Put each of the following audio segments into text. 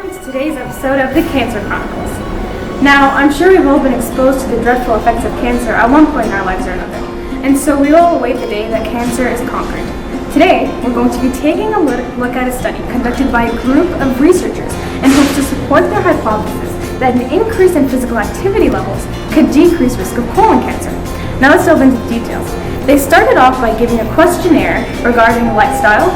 welcome to today's episode of the Cancer Chronicles. Now, I'm sure we've all been exposed to the dreadful effects of cancer at one point in our lives or another, and so we all await the day that cancer is conquered. Today, we're going to be taking a look at a study conducted by a group of researchers in hopes to support their hypothesis that an increase in physical activity levels could decrease risk of colon cancer. Now let's delve into the details. They started off by giving a questionnaire regarding lifestyle,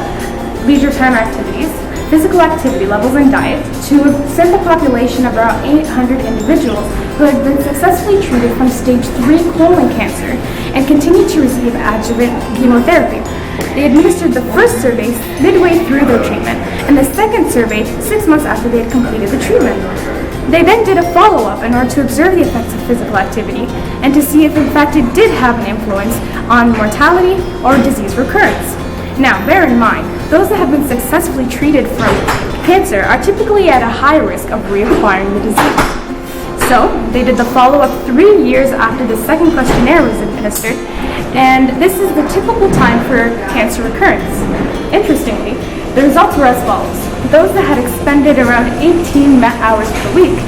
leisure time activities, physical activity levels, and diet to a simple population of around 800 individuals who had been successfully treated from stage 3 colon cancer and continued to receive adjuvant chemotherapy. They administered the first survey midway through their treatment and the second survey 6 months after they had completed the treatment. They then did a follow-up in order to observe the effects of physical activity and to see if in fact it did have an influence on mortality or disease recurrence. Now, bear in mind, those that have been successfully treated from cancer are typically at a high risk of reacquiring the disease. So, they did the follow-up 3 years after the second questionnaire was administered, and this is the typical time for cancer recurrence. Interestingly, the results were as follows. Those that had expended around 18 MET hours per week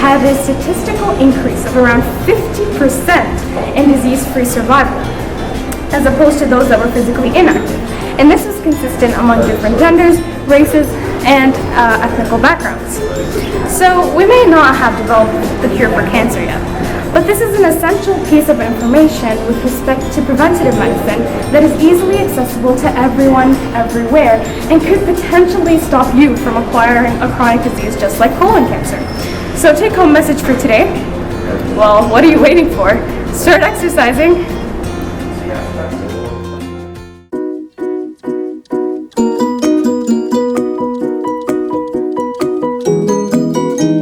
had a statistical increase of around 50% in disease-free survival, as opposed to those that were physically inactive. And this is consistent among different genders, races, and ethnical backgrounds. So we may not have developed the cure for cancer yet, but this is an essential piece of information with respect to preventative medicine that is easily accessible to everyone, everywhere, and could potentially stop you from acquiring a chronic disease just like colon cancer. So take-home message for today, well, what are you waiting for? Start exercising.